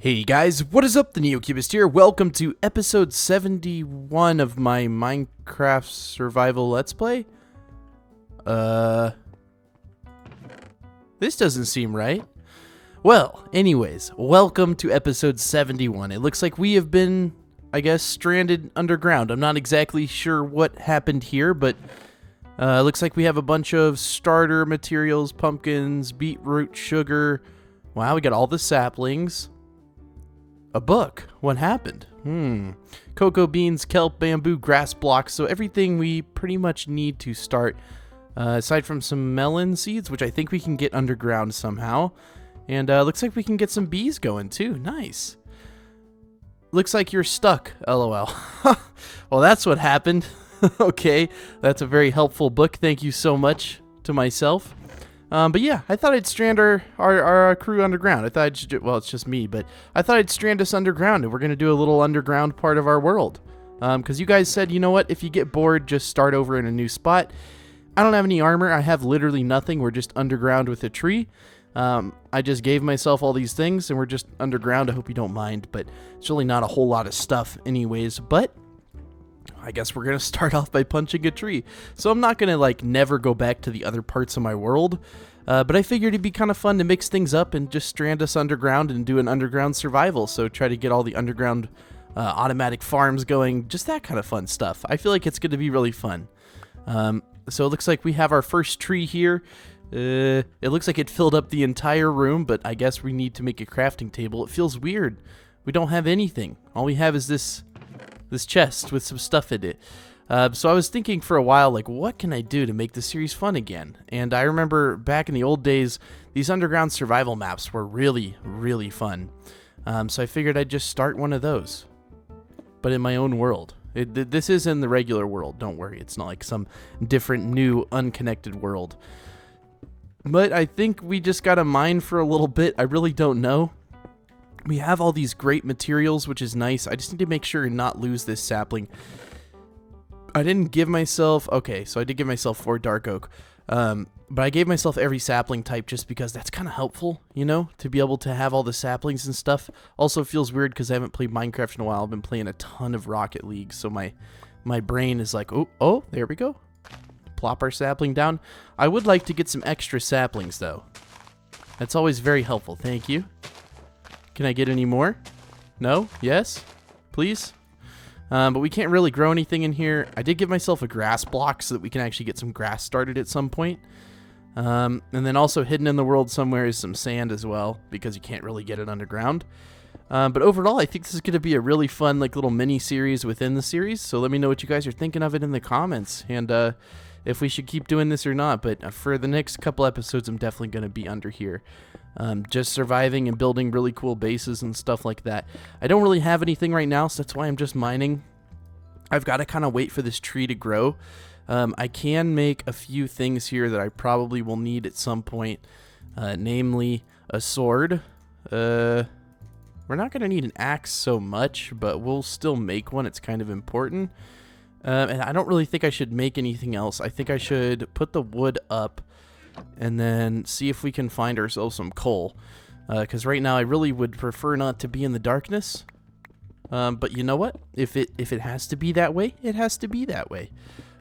Hey guys, what is up? TheNeoCubest here. Welcome to episode 71 of my Minecraft survival Let's Play. This doesn't seem right. Well, anyways, welcome to episode 71. It looks like we have been, I guess, stranded underground. I'm not exactly sure what happened here, but it looks like we have a bunch of starter materials, pumpkins, beetroot, sugar. Wow, we got all the saplings. A book. What happened? Cocoa beans, kelp, bamboo, grass blocks. So everything we pretty much need to start. Aside from some melon seeds, which I think we can get underground somehow. And looks like we can get some bees going too. Nice. Looks like you're stuck. LOL. Well, that's what happened. Okay. That's a very helpful book. Thank you so much to myself. But yeah, I thought I'd strand our crew underground. I thought well, it's just me, but I thought I'd strand us underground, and we're going to do a little underground part of our world. Because you guys said, you know what, if you get bored, just start over in a new spot. I don't have any armor. I have literally nothing. We're just underground with a tree. I just gave myself all these things, and we're just underground. I hope you don't mind, but it's really not a whole lot of stuff anyways, but I guess we're going to start off by punching a tree. So I'm not going to, never go back to the other parts of my world. But I figured it'd be kind of fun to mix things up and just strand us underground and do an underground survival. So try to get all the underground automatic farms going. Just that kind of fun stuff. I feel like it's going to be really fun. So it looks like we have our first tree here. It looks like it filled up the entire room, but I guess we need to make a crafting table. It feels weird. We don't have anything. All we have is this chest with some stuff in it. So I was thinking for a while, what can I do to make the series fun again? And I remember back in the old days, these underground survival maps were really, really fun. So I figured I'd just start one of those, but in my own world. This is in the regular world, don't worry. It's not like some different, new, unconnected world. But I think we just gotta mine for a little bit. I really don't know. We have all these great materials, which is nice. I just need to make sure and not lose this sapling. I didn't give myself... Okay, so I did give myself 4 dark oak. But I gave myself every sapling type just because that's kind of helpful, to be able to have all the saplings and stuff. Also feels weird because I haven't played Minecraft in a while. I've been playing a ton of Rocket League, so my brain is like, oh, there we go. Plop our sapling down. I would like to get some extra saplings, though. That's always very helpful. Thank you. Can I get any more? No? Yes? Please? But we can't really grow anything in here. I did give myself a grass block so that we can actually get some grass started at some point. And then also hidden in the world somewhere is some sand as well, because you can't really get it underground. But overall, I think this is going to be a really fun little mini-series within the series. So let me know what you guys are thinking of it in the comments. And if we should keep doing this or not. But for the next couple episodes, I'm definitely going to be under here. Just surviving and building really cool bases and stuff like that. I don't really have anything right now, so that's why I'm just mining. I've got to kind of wait for this tree to grow. I can make a few things here that I probably will need at some point, namely a sword. We're not going to need an axe so much, but we'll still make one. It's kind of important. And I don't really think I should make anything else. I think I should put the wood up and then see if we can find ourselves some coal. Because right now I really would prefer not to be in the darkness. But you know what? If it has to be that way, it has to be that way.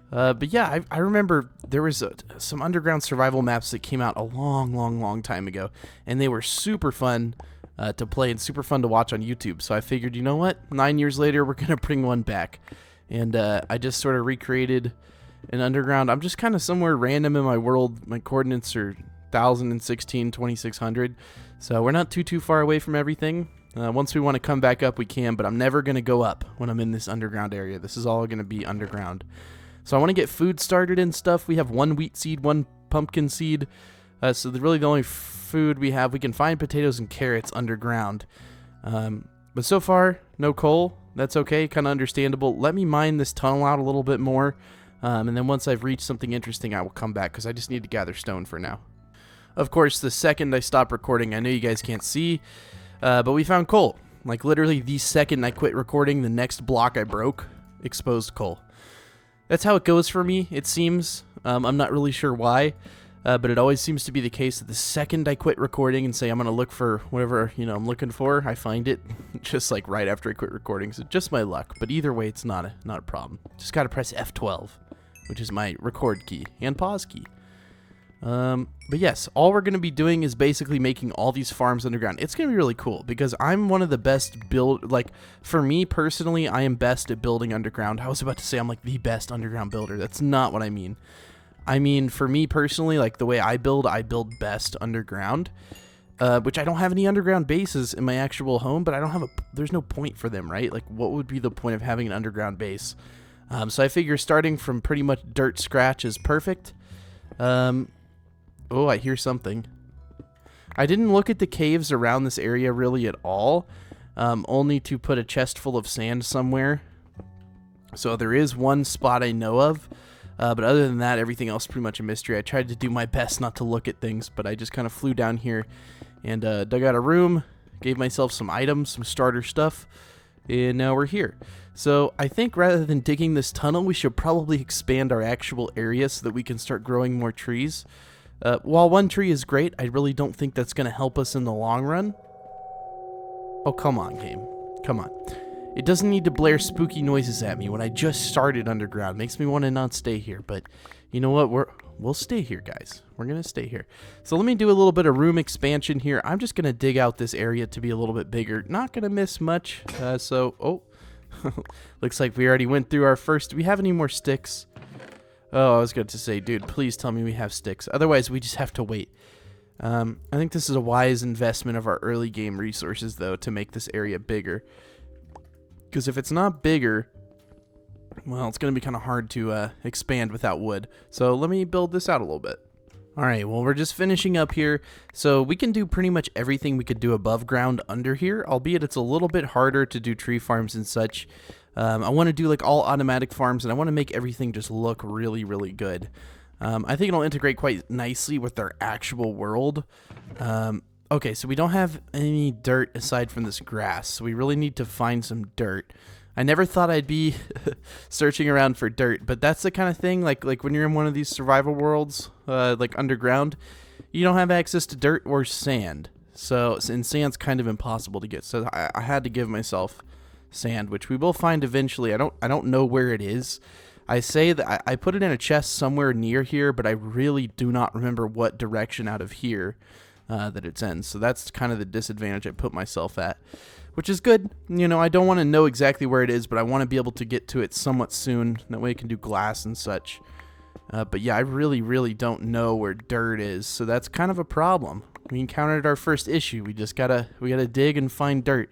But yeah, I remember there was some underground survival maps that came out a long time ago. And they were super fun to play and super fun to watch on YouTube. So I figured, you know what? 9 years later, we're going to bring one back. And I just sort of recreated an underground. I'm just kind of somewhere random in my world. My coordinates are 1016, 2600. So we're not too far away from everything. Once we want to come back up, we can. But I'm never going to go up when I'm in this underground area. This is all going to be underground. So I want to get food started and stuff. We have 1 wheat seed, 1 pumpkin seed. So really the only food we have, we can find potatoes and carrots underground. But so far, no coal. That's okay, kind of understandable. Let me mine this tunnel out a little bit more, and then once I've reached something interesting, I will come back, because I just need to gather stone for now. Of course, the second I stop recording, I know you guys can't see, but we found coal. Literally the second I quit recording, the next block I broke, exposed coal. That's how it goes for me, it seems. I'm not really sure why. But it always seems to be the case that the second I quit recording and say I'm going to look for whatever, I'm looking for, I find it just like right after I quit recording. So just my luck. But either way, it's not a problem. Just got to press F12, which is my record key and pause key. But yes, all we're going to be doing is basically making all these farms underground. It's going to be really cool because I'm one of the best for me personally, I am best at building underground. I was about to say I'm like the best underground builder. That's not what I mean. I mean, for me personally, like the way I build best underground, which I don't have any underground bases in my actual home, but there's no point for them, right? Like what would be the point of having an underground base? So I figure starting from pretty much dirt scratch is perfect. Oh, I hear something. I didn't look at the caves around this area really at all, only to put a chest full of sand somewhere. So there is one spot I know of, but other than that, everything else is pretty much a mystery. I tried to do my best not to look at things, but I just kind of flew down here and dug out a room, gave myself some items, some starter stuff, and now we're here. So I think rather than digging this tunnel, we should probably expand our actual area so that we can start growing more trees. While one tree is great, I really don't think that's going to help us in the long run. Oh, come on, game. Come on. It doesn't need to blare spooky noises at me when I just started underground. Makes me want to not stay here, but you know what? We'll stay here, guys. We're going to stay here. So let me do a little bit of room expansion here. I'm just going to dig out this area to be a little bit bigger. Not going to miss much. Looks like we already went through our first. Do we have any more sticks? Oh, I was going to say, dude, please tell me we have sticks. Otherwise, we just have to wait. I think this is a wise investment of our early game resources, though, to make this area bigger. Because if it's not bigger, well, it's going to be kind of hard to expand without wood. So let me build this out a little bit. All right, well, we're just finishing up here. So we can do pretty much everything we could do above ground under here, albeit it's a little bit harder to do tree farms and such. I want to do like all automatic farms, and I want to make everything just look really, really good. I think it'll integrate quite nicely with our actual world. Okay, so we don't have any dirt aside from this grass, so we really need to find some dirt. I never thought I'd be searching around for dirt, but that's the kind of thing, like when you're in one of these survival worlds, like underground, you don't have access to dirt or sand. And sand's kind of impossible to get, so I had to give myself sand, which we will find eventually. I don't know where it is. I say that I put it in a chest somewhere near here, but I really do not remember what direction out of here that it's in. So that's kind of the disadvantage I put myself at, which is good. I don't want to know exactly where it is, but I want to be able to get to it somewhat soon. That way I can do glass and such. But yeah, I really, really don't know where dirt is, so that's kind of a problem. We encountered our first issue. We gotta dig and find dirt.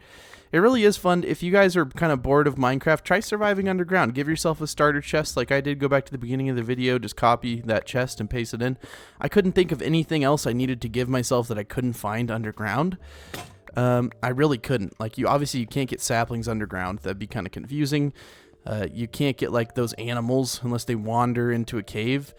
It really is fun. If you guys are kind of bored of Minecraft, try surviving underground. Give yourself a starter chest like I did. Go back to the beginning of the video, just copy that chest and paste it in. I couldn't think of anything else I needed to give myself that I couldn't find underground. I really couldn't. Like, you can't get saplings underground. That'd be kind of confusing. You can't get like those animals unless they wander into a cave.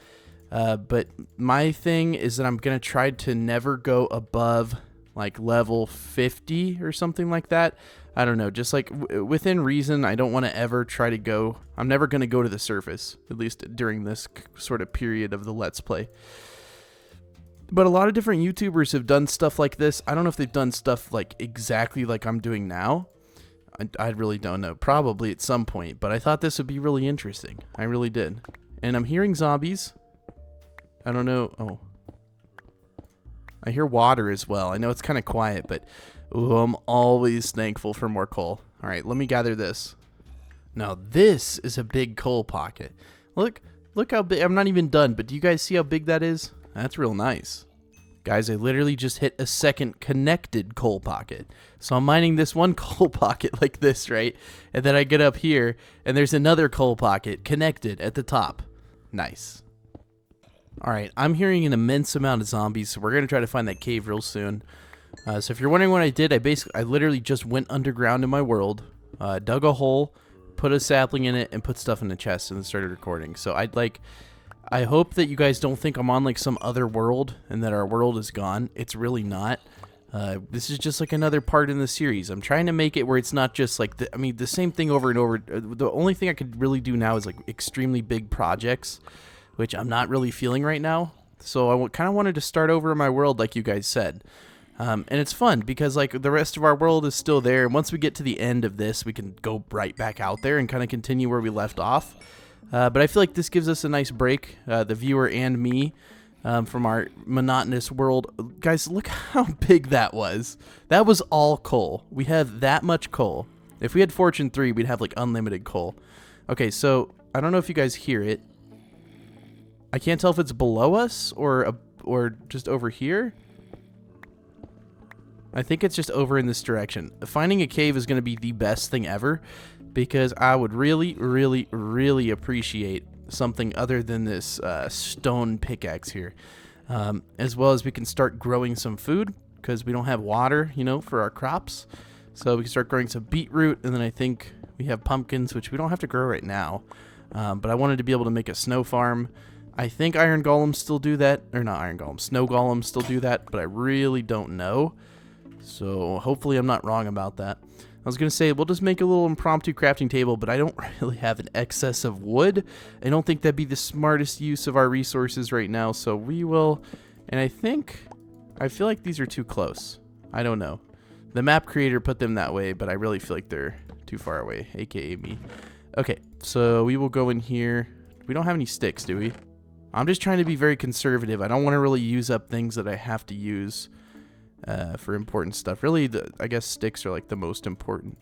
But my thing is that I'm going to try to never go above like level 50 or something like that. I don't know, just like within reason. I don't want to ever try to go. I'm never going to go to the surface, at least during this sort of period of the Let's Play. But a lot of different YouTubers have done stuff like this. I don't know if they've done stuff like exactly like I'm doing now. I really don't know. Probably at some point. But I thought this would be really interesting. I really did. And I'm hearing zombies. I don't know. Oh. I hear water as well. I know it's kind of quiet, but ooh, I'm always thankful for more coal. All right, let me gather this. Now, this is a big coal pocket. Look how big. I'm not even done, but do you guys see how big that is? That's real nice. Guys, I literally just hit a second connected coal pocket. So I'm mining this one coal pocket like this, right? And then I get up here, and there's another coal pocket connected at the top. Nice. All right, I'm hearing an immense amount of zombies, so we're going to try to find that cave real soon. So if you're wondering what I did, I literally just went underground in my world, dug a hole, put a sapling in it, and put stuff in the chest, and then started recording. So I hope that you guys don't think I'm on like some other world and that our world is gone. It's really not. This is just like another part in the series. I'm trying to make it where it's not just like the same thing over and over. The only thing I could really do now is like extremely big projects, which I'm not really feeling right now. So I kind of wanted to start over in my world like you guys said. And it's fun because like the rest of our world is still there. And once we get to the end of this, we can go right back out there and kind of continue where we left off. But I feel like this gives us a nice break, the viewer and me, from our monotonous world. Guys, look how big that was. That was all coal. We have that much coal. If we had Fortune 3, we'd have like unlimited coal. Okay, so I don't know if you guys hear it. I can't tell if it's below us or just over here. I think it's just over in this direction. Finding a cave is going to be the best thing ever because I would really, really, really appreciate something other than this stone pickaxe here. As well as we can start growing some food because we don't have water, you know, for our crops. So we can start growing some beetroot, and then I think we have pumpkins, which we don't have to grow right now. But I wanted to be able to make a snow farm. I think iron golems still do that. Or not iron golems, snow golems still do that, but I really don't know. So hopefully I'm not wrong about that. I was going to say, we'll just make a little impromptu crafting table, but I don't really have an excess of wood. I don't think that'd be the smartest use of our resources right now, so we will... And I feel like these are too close. I don't know. The map creator put them that way, but I really feel like they're too far away, aka me. Okay, so we will go in here. We don't have any sticks, do we? I'm just trying to be very conservative. I don't want to really use up things that I have to use for important stuff. Really, I guess sticks are like the most important.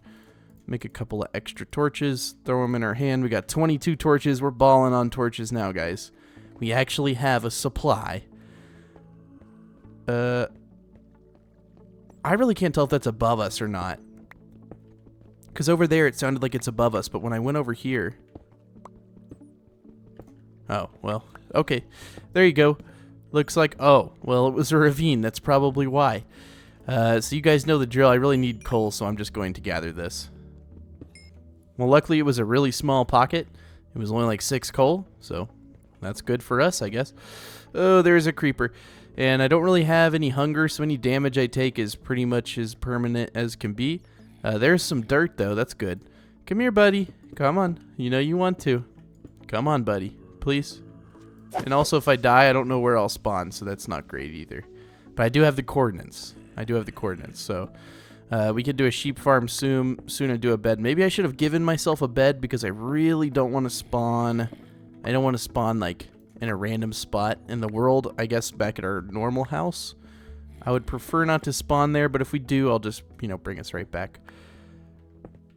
Make a couple of extra torches, throw them in our hand. We got 22 torches. We're balling on torches now, guys. We actually have a supply. I really can't tell if that's above us or not. Because over there it sounded like it's above us, but when I went over here... Oh, well, okay. There you go. Looks like, oh, well, it was a ravine. That's probably why. So you guys know the drill. I really need coal, so I'm just going to gather this. Well, luckily it was a really small pocket. It was only like 6 coal, so that's good for us, I guess. Oh, there's a creeper. And I don't really have any hunger, so any damage I take is pretty much as permanent as can be. There's some dirt, though. That's good. Come here, buddy. Come on. You know you want to. Come on, buddy. Please. And also, if I die, I don't know where I'll spawn, so that's not great either. But I do have the coordinates. So we could do a sheep farm soon and do a bed. Maybe I should have given myself a bed because I really don't want to spawn. I don't want to spawn, like, in a random spot in the world, I guess, back at our normal house. I would prefer not to spawn there, but if we do, I'll just, you know, bring us right back.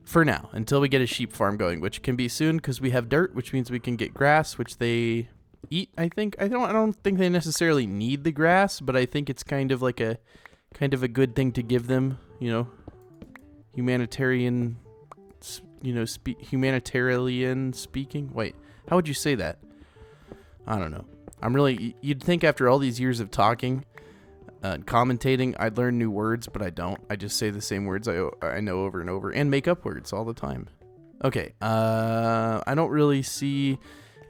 For now, until we get a sheep farm going, which can be soon because we have dirt, which means we can get grass, which they... eat, I think. I don't think they necessarily need the grass, but I think it's kind of like a good thing to give them, you know, humanitarian speaking. Wait, how would you say that? I don't know. You'd think after all these years of talking and commentating, I'd learn new words, but I don't. I just say the same words I know over and over and make up words all the time. Okay, I don't really see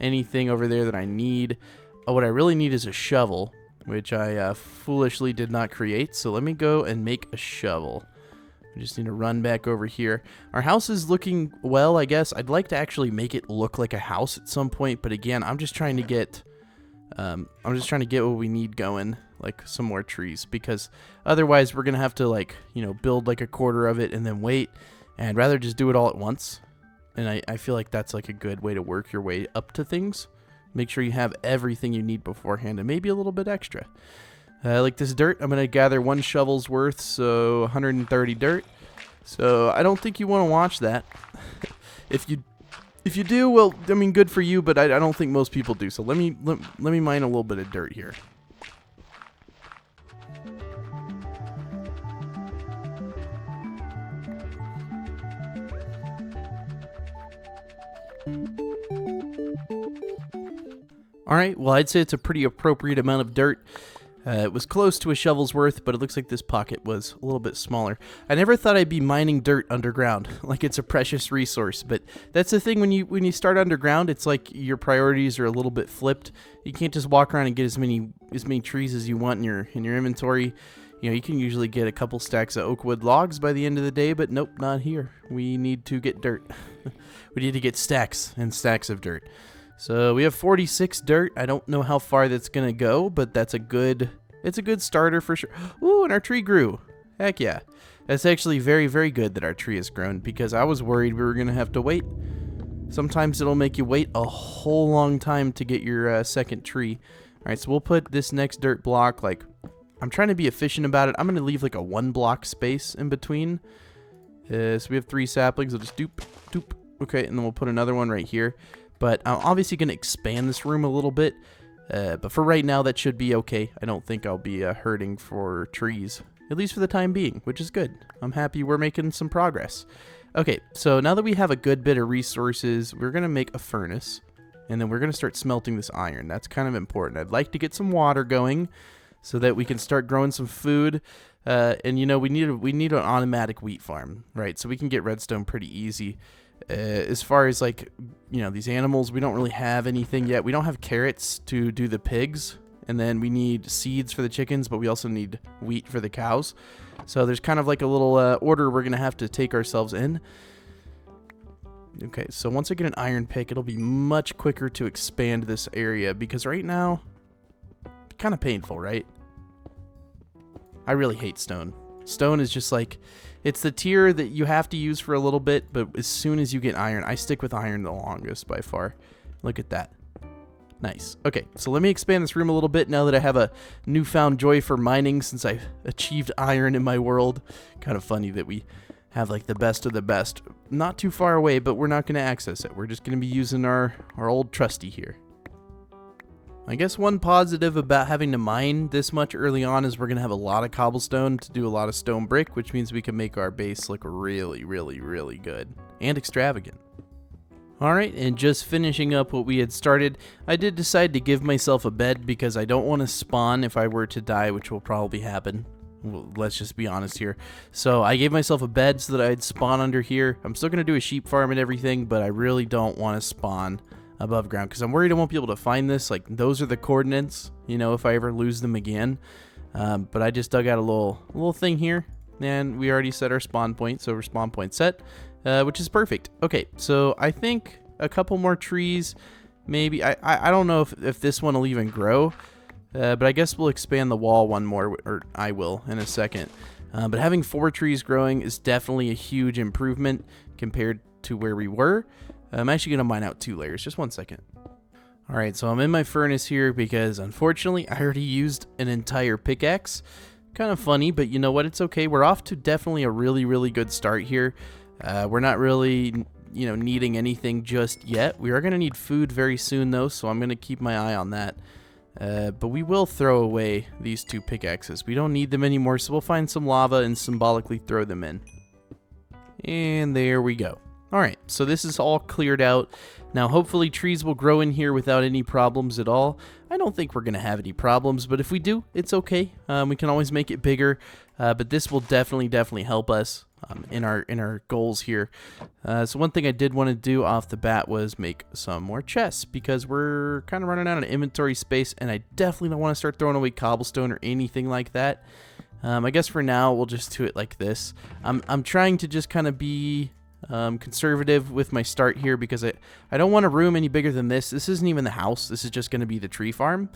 anything over there that I need. What I really need is a shovel, which I foolishly did not create. So let me go and make a shovel. I just need to run back over here. Our house is looking well, I guess. I'd like to actually make it look like a house at some point, but again, I'm just trying to get what we need going, like some more trees, because otherwise we're gonna have to, like, you know, build like a quarter of it and then wait, and I'd rather just do it all at once. And I feel like that's like a good way to work your way up to things. Make sure you have everything you need beforehand and maybe a little bit extra. Like this dirt, I'm going to gather 1 shovel's worth, so 130 dirt. So I don't think you want to watch that. If you do, well, I mean, good for you, but I don't think most people do. So let me mine a little bit of dirt here. Alright, well, I'd say it's a pretty appropriate amount of dirt. It was close to a shovel's worth, but it looks like this pocket was a little bit smaller. I never thought I'd be mining dirt underground, like it's a precious resource, but that's the thing when you start underground, it's like your priorities are a little bit flipped. You can't just walk around and get as many trees as you want in your inventory. You know, you can usually get a couple stacks of oak wood logs by the end of the day, but nope, not here. We need to get dirt. We need to get stacks and stacks of dirt. So we have 46 dirt. I don't know how far that's gonna go, but it's a good starter for sure. Ooh, and our tree grew. Heck yeah. That's actually very, very good that our tree has grown, because I was worried we were gonna have to wait. Sometimes it'll make you wait a whole long time to get your second tree. All right, so we'll put this next dirt block, like, I'm trying to be efficient about it. I'm gonna leave like a 1 block space in between. So we have 3 saplings. I'll just doop, doop. Okay, and then we'll put another one right here. But I'm obviously going to expand this room a little bit. But for right now, that should be okay. I don't think I'll be hurting for trees, at least for the time being, which is good. I'm happy we're making some progress. Okay, so now that we have a good bit of resources, we're going to make a furnace. And then we're going to start smelting this iron. That's kind of important. I'd like to get some water going so that we can start growing some food. And, you know, we need an automatic wheat farm, right? So we can get redstone pretty easy. As far as, like, you know, these animals, we don't really have anything yet. We don't have carrots to do the pigs, and then we need seeds for the chickens, but we also need wheat for the cows. So there's kind of like a little order we're going to have to take ourselves in. Okay, so once I get an iron pick, it'll be much quicker to expand this area, because right now, kind of painful, right? I really hate stone. Stone is just like, it's the tier that you have to use for a little bit, but as soon as you get iron, I stick with iron the longest by far. Look at that. Nice. Okay, so let me expand this room a little bit now that I have a newfound joy for mining since I've achieved iron in my world. Kind of funny that we have like the best of the best. Not too far away, but we're not going to access it. We're just going to be using our old trusty here. I guess one positive about having to mine this much early on is we're going to have a lot of cobblestone to do a lot of stone brick, which means we can make our base look really, really, really good and extravagant. Alright, and just finishing up what we had started, I did decide to give myself a bed because I don't want to spawn if I were to die, which will probably happen. Well, let's just be honest here. So I gave myself a bed so that I'd spawn under here. I'm still going to do a sheep farm and everything, but I really don't want to spawn above ground because I'm worried I won't be able to find this. Like, those are the coordinates, you know, if I ever lose them again. But I just dug out a little thing here, and we already set our spawn point, so we're spawn point set, which is perfect. Okay, so I think a couple more trees, maybe. I don't know if this one will even grow, but I guess we'll expand the wall one more, or I will in a second. But having 4 trees growing is definitely a huge improvement compared to where we were. I'm actually going to mine out 2 layers. Just one second. Alright, so I'm in my furnace here because, unfortunately, I already used an entire pickaxe. Kind of funny, but you know what? It's okay. We're off to definitely a really, really good start here. We're not really, you know, needing anything just yet. We are going to need food very soon, though, so I'm going to keep my eye on that. But we will throw away these 2 pickaxes. We don't need them anymore, so we'll find some lava and symbolically throw them in. And there we go. Alright, so this is all cleared out. Now, hopefully trees will grow in here without any problems at all. I don't think we're going to have any problems, but if we do, it's okay. We can always make it bigger, but this will definitely help us in our goals here. So one thing I did want to do off the bat was make some more chests, because we're kind of running out of inventory space, and I definitely don't want to start throwing away cobblestone or anything like that. I guess for now, we'll just do it like this. I'm trying to just kind of be conservative with my start here because I don't want a room any bigger than this. This isn't even the house. This is just going to be the tree farm.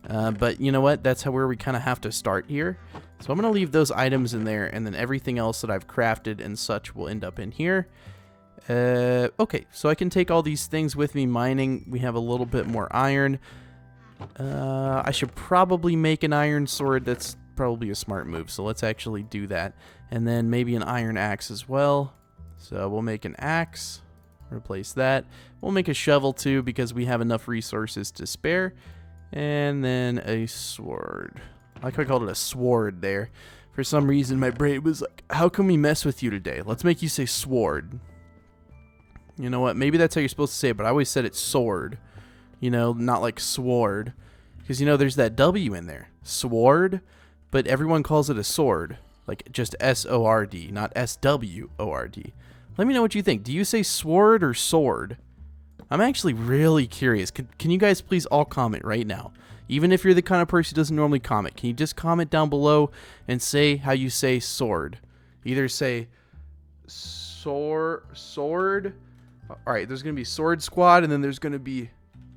But you know what? That's where we kind of have to start here. So I'm going to leave those items in there, and then everything else that I've crafted and such will end up in here. Okay, so I can take all these things with me mining. We have a little bit more iron. I should probably make an iron sword. That's probably a smart move. So let's actually do that. And then maybe an iron axe as well. So we'll make an axe, replace that. We'll make a shovel too because we have enough resources to spare. And then a sword. I like how I called it a sword there. For some reason my brain was like, how can we mess with you today? Let's make you say sword. You know what? Maybe that's how you're supposed to say it, but I always said it's sword. You know, not like sword. Because, you know, there's that W in there. Sword. But everyone calls it a sword. Like just S-O-R-D, not S-W-O-R-D. Let me know what you think. Do you say sword or sword? I'm actually really curious. Can you guys please all comment right now? Even if you're the kind of person who doesn't normally comment, can you just comment down below and say how you say sword? Either say sword. All right, there's going to be sword squad, and then there's going to be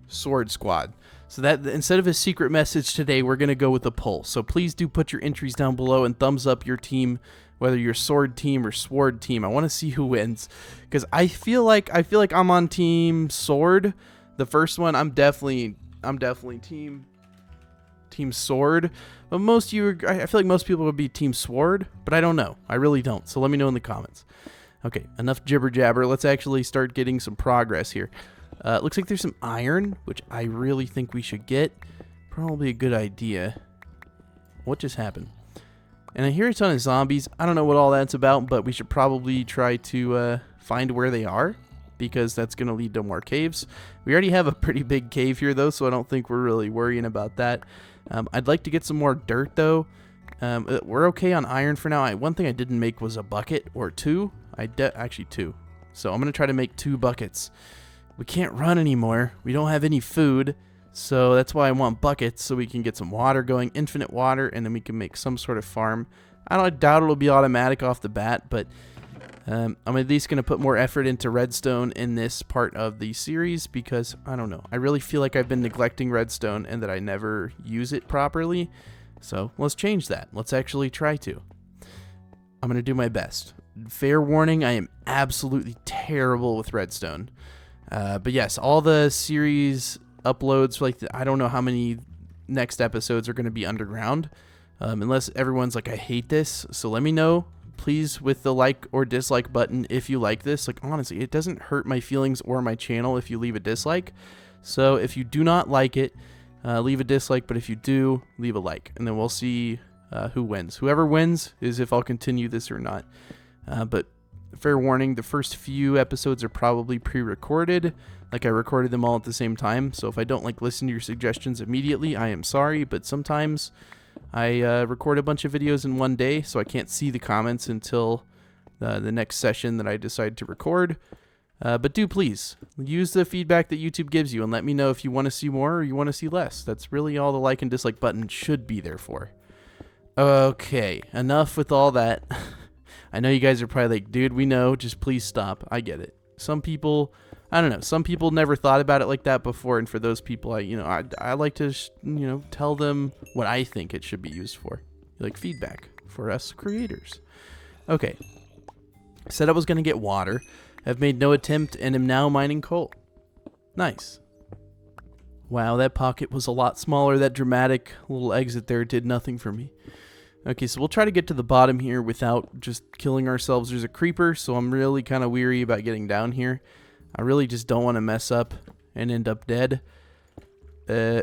Sword Squad. So that instead of a secret message today, we're going to go with a poll. So please do put your entries down below and thumbs up your team, whether you're sword team or sword team. I want to see who wins, because I feel like I'm on team sword. The first one, I'm definitely team sword. But most of you, I feel like most people would be team sword, but I don't know. I really don't. So let me know in the comments. Okay, enough jibber jabber. Let's actually start getting some progress here. It looks like there's some iron, which I really think we should get. Probably a good idea. What just happened? And I hear a ton of zombies. I don't know what all that's about, but we should probably try to find where they are, because that's going to lead to more caves. We already have a pretty big cave here, though, so I don't think we're really worrying about that. I'd like to get some more dirt, though. We're okay on iron for now. One thing I didn't make was a bucket or two. Actually, two. So I'm going to try to make 2 buckets. We can't run anymore. We don't have any food. So that's why I want buckets, so we can get some water going, infinite water, and then we can make some sort of farm. I doubt it'll be automatic off the bat, but I'm at least going to put more effort into redstone in this part of the series, because, I don't know, I really feel like I've been neglecting redstone and that I never use it properly. So let's change that. Let's actually try to. I'm going to do my best. Fair warning, I am absolutely terrible with redstone. But yes, all the series uploads, like I don't know how many next episodes are going to be underground, unless everyone's like, I hate this. So let me know, please, with the like or dislike button if you like this. Like, honestly, it doesn't hurt my feelings or my channel if you leave a dislike. So if you do not like it, leave a dislike, but if you do, leave a like, and then we'll see who wins. Whoever wins is if I'll continue this or not. But fair warning, the first few episodes are probably pre-recorded. Like, I recorded them all at the same time, so if I don't listen to your suggestions immediately, I am sorry, but sometimes I record a bunch of videos in one day, so I can't see the comments until the next session that I decide to record. But do please use the feedback that YouTube gives you and let me know if you want to see more or you want to see less. That's really all the like and dislike button should be there for. Okay, enough with all that. I know you guys are probably like, dude, we know, just please stop. I get it. Some people, I don't know, some people never thought about it like that before, and for those people, I like to, tell them what I think it should be used for. Like feedback for us creators. Okay. I said I was going to get water. I've made no attempt and am now mining coal. Nice. Wow, that pocket was a lot smaller. That dramatic little exit there did nothing for me. Okay, so we'll try to get to the bottom here without just killing ourselves. There's a creeper, so I'm really kind of weary about getting down here. I really just don't want to mess up and end up dead.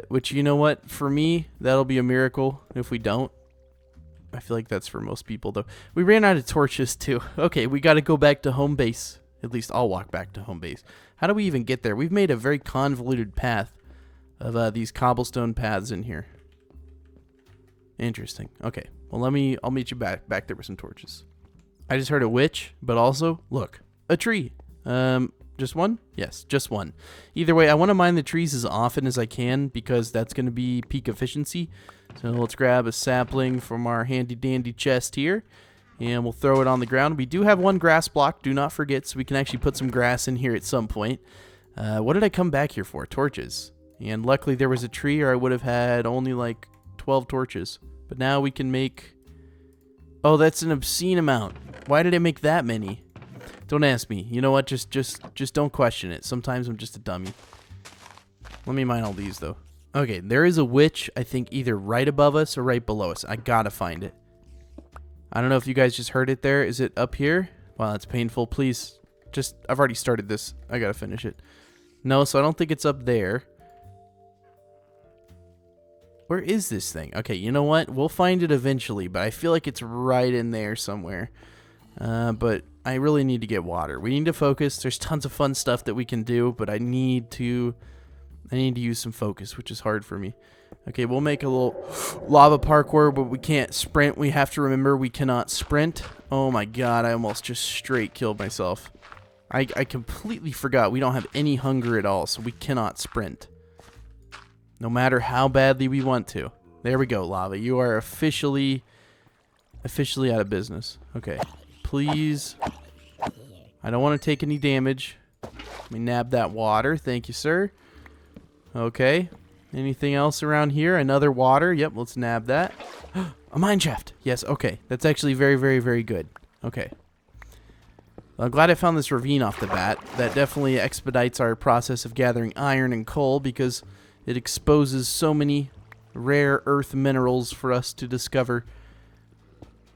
Which, you know what? For me, that'll be a miracle if we don't. I feel like that's for most people, though. We ran out of torches, too. Okay, we got to go back to home base. At least I'll walk back to home base. How do we even get there? We've made a very convoluted path of these cobblestone paths in here. Interesting. Okay. Well, I'll meet you back there with some torches. I just heard a witch, but also, look, a tree. Just one? Yes, just one. Either way, I want to mine the trees as often as I can because that's going to be peak efficiency. So let's grab a sapling from our handy dandy chest here, and we'll throw it on the ground. We do have one grass block, do not forget, so we can actually put some grass in here at some point. What did I come back here for? Torches. And luckily there was a tree, or I would have had only like 12 torches. But now we can make... Oh, that's an obscene amount. Why did I make that many? Don't ask me. You know what? Just don't question it. Sometimes I'm just a dummy. Let me mine all these, though. Okay, there is a witch, I think, either right above us or right below us. I gotta find it. I don't know if you guys just heard it there. Is it up here? Wow, that's painful. Please. I've already started this. I gotta finish it. No, so I don't think it's up there. Where is this thing? Okay, you know what? We'll find it eventually, but I feel like it's right in there somewhere. But I really need to get water. We need to focus. There's tons of fun stuff that we can do, but I need to use some focus, which is hard for me. Okay, we'll make a little lava parkour, but we can't sprint. We have to remember we cannot sprint. Oh my god, I almost just straight killed myself. I completely forgot we don't have any hunger at all, so we cannot sprint. No matter how badly we want to. There we go, lava. You are officially out of business. Okay. Please. I don't want to take any damage. Let me nab that water. Thank you, sir. Okay. Anything else around here? Another water. Yep, let's nab that. A mine shaft. Yes, okay. That's actually very, very, very good. Okay. Well, I'm glad I found this ravine off the bat. That definitely expedites our process of gathering iron and coal because it exposes so many rare earth minerals for us to discover.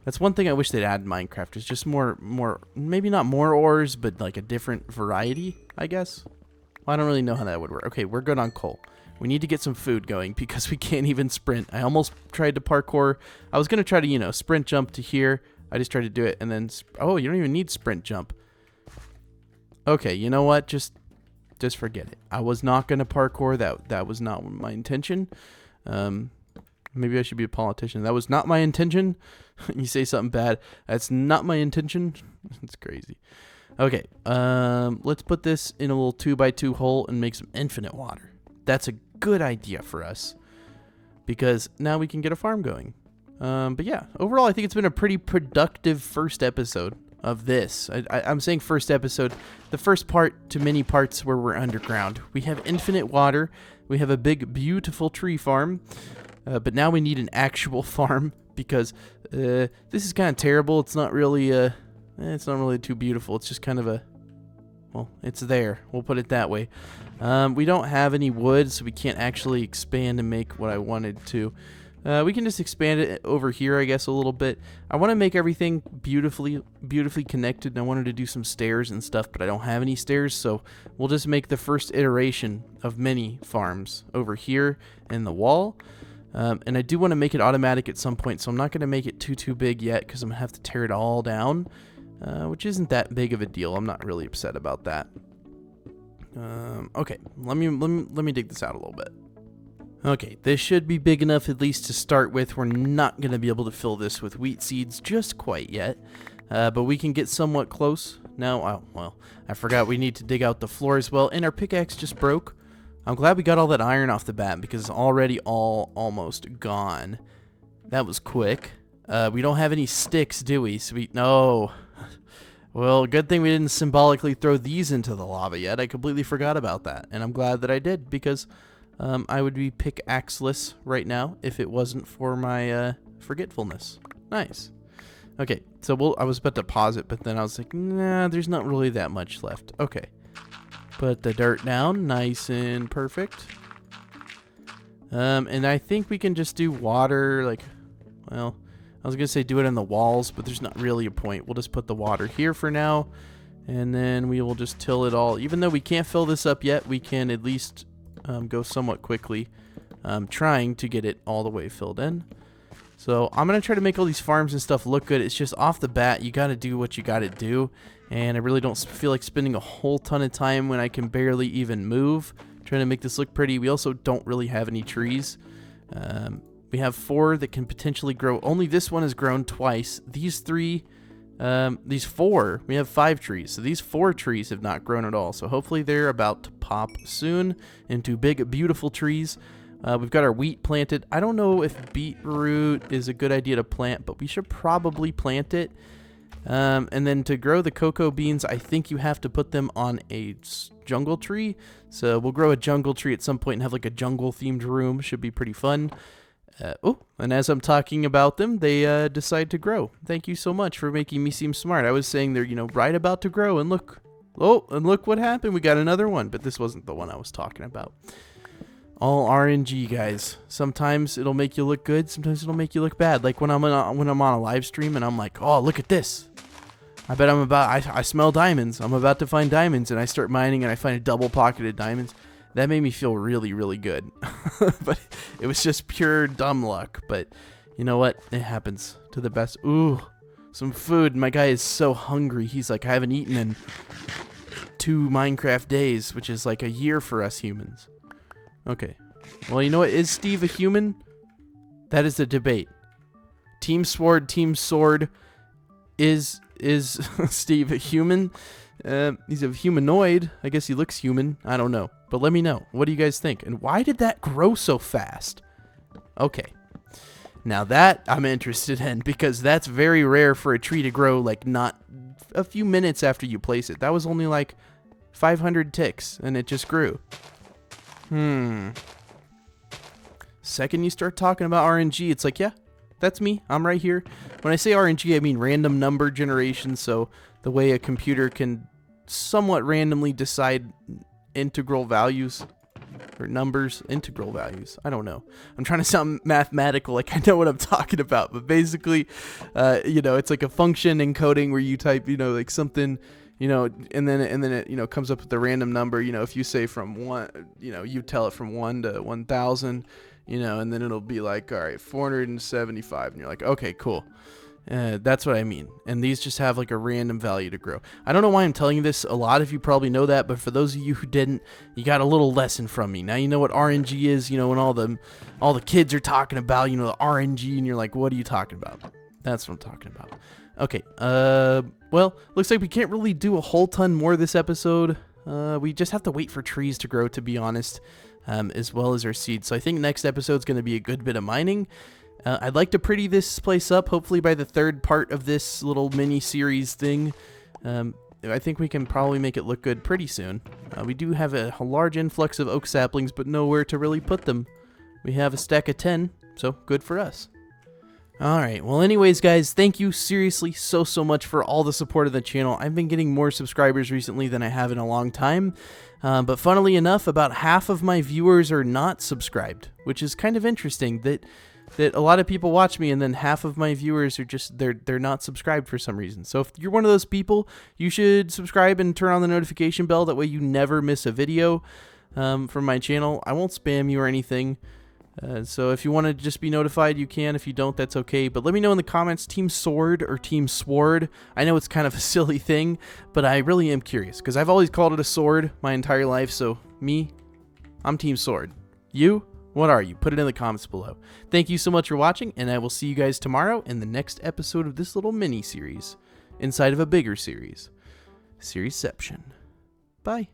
That's one thing I wish they'd add in Minecraft, is just more, maybe not more ores, but like a different variety, I guess. Well, I don't really know how that would work. Okay, we're good on coal. We need to get some food going because we can't even sprint. I almost tried to parkour. I was going to try to, you know, sprint jump to here. I just tried to do it and then, oh, you don't even need sprint jump. Okay, you know what? Just forget it. I was not going to parkour. That was not my intention. Maybe I should be a politician. That was not my intention. You say something bad. That's not my intention. It's crazy. Okay, let's put this in a little 2x2 hole and make some infinite water. That's a good idea for us because now we can get a farm going. But yeah, overall, I think it's been a pretty productive first episode of this. I'm saying first episode, the first part to many parts where we're underground. We have infinite water. We have a big, beautiful tree farm. But now we need an actual farm because this is kind of terrible. It's not really too beautiful. It's just kind of well, it's there. We'll put it that way. We don't have any wood, so we can't actually expand and make what I wanted to. We can just expand it over here, I guess, a little bit. I want to make everything beautifully connected, and I wanted to do some stairs and stuff, but I don't have any stairs, so we'll just make the first iteration of many farms over here in the wall. And I do want to make it automatic at some point, so I'm not going to make it too big yet because I'm going to have to tear it all down, which isn't that big of a deal. I'm not really upset about that. Okay, let me dig this out a little bit. Okay, this should be big enough at least to start with. We're not going to be able to fill this with wheat seeds just quite yet, but we can get somewhat close. Now, oh, well, I forgot we need to dig out the floor as well, and our pickaxe just broke. I'm glad we got all that iron off the bat because it's already all almost gone. That was quick. We don't have any sticks, do we? Sweet. No. Well, good thing we didn't symbolically throw these into the lava yet. I completely forgot about that, and I'm glad that I did because I would be pickaxeless right now if it wasn't for my forgetfulness. Nice. Okay, so I was about to pause it, but then I was like, nah, there's not really that much left. Okay. Put the dirt down, nice and perfect. And I think we can just do water, like, well, I was going to say do it on the walls, but there's not really a point. We'll just put the water here for now, and then we will just till it all. Even though we can't fill this up yet, we can at least go somewhat quickly, trying to get it all the way filled in. So I'm going to try to make all these farms and stuff look good. It's just off the bat, you got to do what you got to do. And I really don't feel like spending a whole ton of time when I can barely even move trying to make this look pretty. We also don't really have any trees. We have 4 that can potentially grow. Only this one has grown twice. These 4, we have 5 trees. So these 4 trees have not grown at all. So hopefully they're about to pop soon into big, beautiful trees. We've got our wheat planted. I don't know if beetroot is a good idea to plant, but we should probably plant it. And then to grow the cocoa beans, I think you have to put them on a jungle tree. So we'll grow a jungle tree at some point and have like a jungle themed room. Should be pretty fun. And as I'm talking about them, they decide to grow. Thank you so much for making me seem smart. I was saying they're, right about to grow, and look. Oh, and look what happened. We got another one, but this wasn't the one I was talking about. All RNG, guys. Sometimes it'll make you look good. Sometimes it'll make you look bad. Like when I'm on a live stream and I'm like, oh, look at this. I bet I smell diamonds. I'm about to find diamonds, and I start mining and I find a double-pocketed diamonds. That made me feel really, really good. But it was just pure dumb luck. But you know what? It happens to the best. Ooh, some food. My guy is so hungry. He's like, I haven't eaten in 2 Minecraft days, which is like a year for us humans. Okay. Well, you know what? Is Steve a human? That is the debate. Team Sword, Team Sword. Is Steve a human? He's a humanoid. I guess he looks human. I don't know. But let me know. What do you guys think? And why did that grow so fast? Okay. Now that I'm interested in, because that's very rare for a tree to grow like not a few minutes after you place it. That was only like 500 ticks and it just grew. Second you start talking about RNG, it's like, yeah, that's me. I'm right here. When I say RNG, I mean random number generation. So the way a computer can somewhat randomly decide integral values or numbers, integral values. I don't know. I'm trying to sound mathematical, like I know what I'm talking about. But basically, it's like a function encoding where you type, like something, and then it, comes up with the random number. If you say from 1, you tell it from 1 to 1,000. And then it'll be like, all right, 475. And you're like, okay, cool. That's what I mean. And these just have like a random value to grow. I don't know why I'm telling you this. A lot of you probably know that, but for those of you who didn't, you got a little lesson from me. Now you know what RNG is, when all the kids are talking about, the RNG, and you're like, what are you talking about? That's what I'm talking about. Okay. Well, looks like we can't really do a whole ton more this episode. We just have to wait for trees to grow, to be honest. As well as our seeds. So I think next episode's going to be a good bit of mining. I'd like to pretty this place up, hopefully by the third part of this little mini-series thing. I think we can probably make it look good pretty soon. We do have a large influx of oak saplings, but nowhere to really put them. We have a stack of 10, so good for us. Alright, well anyways guys, thank you seriously so much for all the support of the channel. I've been getting more subscribers recently than I have in a long time, but funnily enough, about half of my viewers are not subscribed, which is kind of interesting that a lot of people watch me and then half of my viewers are just, they're not subscribed for some reason. So if you're one of those people, you should subscribe and turn on the notification bell, that way you never miss a video from my channel. I won't spam you or anything. So if you want to just be notified, you can. If you don't, that's okay. But let me know in the comments, Team Sword or Team Sword. I know it's kind of a silly thing, but I really am curious because I've always called it a sword my entire life. So I'm Team Sword. You? What are you? Put it in the comments below. Thank you so much for watching, and I will see you guys tomorrow in the next episode of this little mini-series inside of a bigger series. Seriesception. Bye.